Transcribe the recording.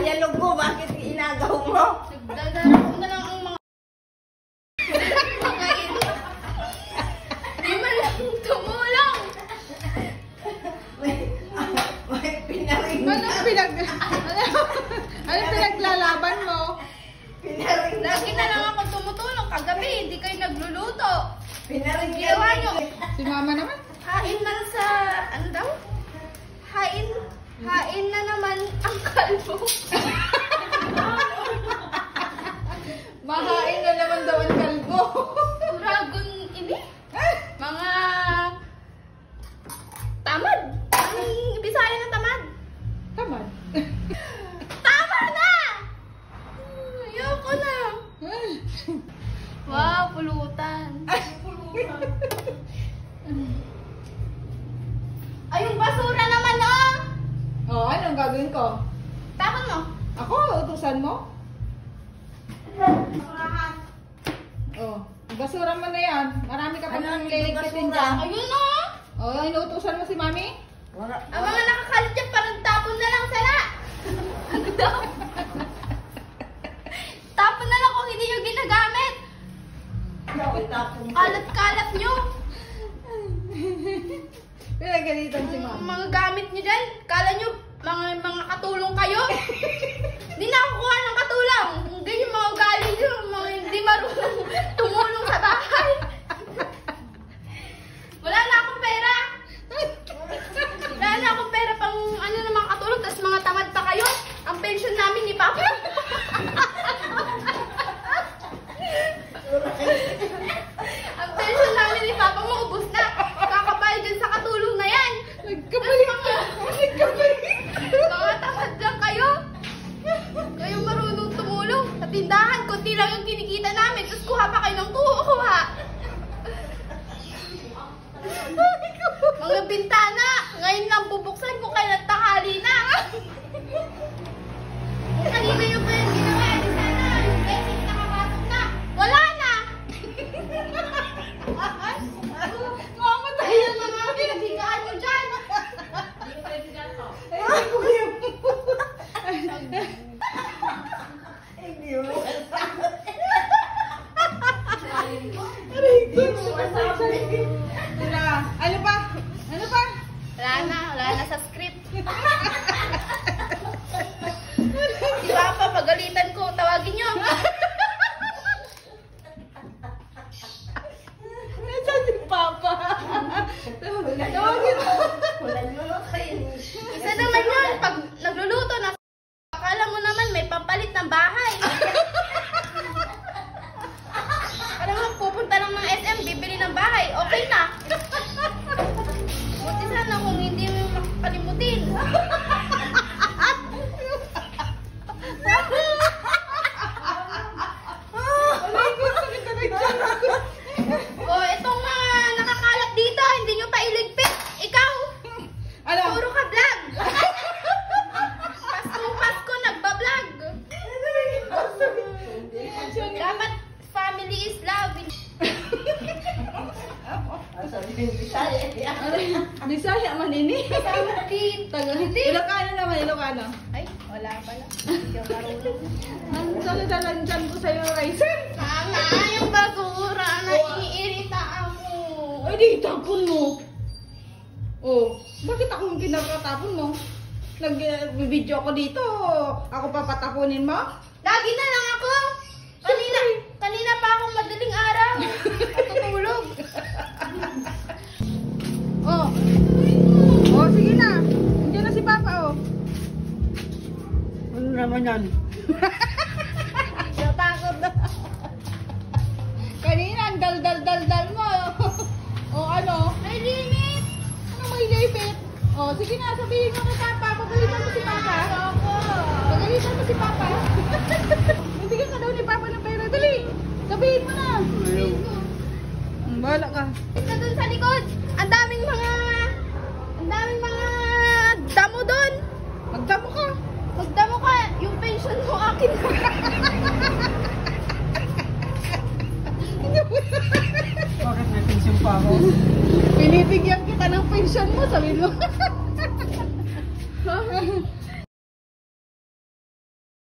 Dialog mo, bakit inagaw mo? Dadala ko na lang ang mga pagkain. Di man lang tumulong. May pinaring. Ano pinaglalaban mo? Pinaring. Lagi na lang ako tumutulong. Kagabi, hindi kayo nagluluto. Pinaring. Ginawa nyo. Si mama naman? Hain lang sa, ano daw? Hain na naman ang kalbo. Mahain na naman daw ang kalbo. Dragon ini? Mga tamad. Ang Bisaya na tamad. Tamad. Tama na! Ayoko na. Wow, pulutan. Ay, yung basura naman, oh! Oh, anong gagawin ko? Tapon mo. Ako, utusan mo? Oh, basura mo na yan. Marami ka pa nang liligpitin dyan. Ayun, oh! Oh, inuutusan mo si mami? Wala. Ang mga nakakalit dyan, parang tapon na lang sana. Tapon na lang kung hindi nyo ginagamit. Kalat-kalat nyo. Pinagalitan si mami. Mga gamit nyo dyan, kala nyo mga katulong kayo. Hindi na ako kuha ng katulong. Ganyan mga ugali nyo, mga hindi marunong tumulong sa bahay. Wala na akong pera. Wala na akong pera pang ano na mga katulong, tapos mga tamad pa kayo. Ang pension namin ni Papa. Ang pension namin ni Papa maubos na. Kakabayad dyan sa katulong na yan. Nagkabalik ka. Nagkabalik. Mga tamad lang kayo. Kayo marunong tumulong. Sa tindahan, konti lang yung kinikita namin. Tapos kuha pa kayo ng kuha. Mga bintana. Ngayon lang bubuksan ko kayo ng tanghali na. Kanina yung ba yung ginawa? Sana yung beses nakapasok na. Wala na. Mamatay yan na namin. Pinaghigaan mo dyan. Ay, kuya mo. Hindi mo. Ano pa? Ano pa? Wala na sa script. Si Papa, pagalitan ko, tawagin nyo. Nasaan si Papa? Tawagin mo. Wala nyo kayo. Isa naman yun, pag nagluluto na, akala mo naman may pampalit ng bahay. Parang pupunta lang ng SM, bibili ng bahay, okay na. Buti sana kung hindi mo makakalimutin. O, itong mga nakakalat dito, hindi nyo pa iligpit. Ikaw, Ano? puro ka vlog. Pasko nagbablog. Dapat family is love. Sabihin Bisaya. Bisaya man ini. Kasama dito. Ilocano naman, Ilocano. Ay, wala pala. Hindi ako marunong. Ang dala-dalan dyan ko sa'yo, Raisen. Tama, yung basura. Naiirita ako. Ay, di, tapon mo. Oh, bakit ako yung kinakatapon mo? Nag-video ako dito. Ako papatapunin mo? Lagi na lang ako. Kanina pa akong madaling araw. Natutulog. Oh. Oh, sige na. Nandiyan na si Papa, oh. Ano naman yan? Natakot na. Kanina, ang dal-dal-dal-dal mo. Oh, ano? May limit. Ano may limit? Oh, sige na, sabihin mo kay Papa. Pagalitan mo si Papa. Ako. Pagalitan mo si Papa. Bibigyan ka daw ni Papa ng pera. Dali, sabihin mo na. Bahala ka. Isa dun sa likod. Ang daming mga damo dun. Magdamo ka. Magdamo ka. Yung pension mo akin. Bakit may pension pa ako? Binibigyan kita ng pension mo, sabi mo.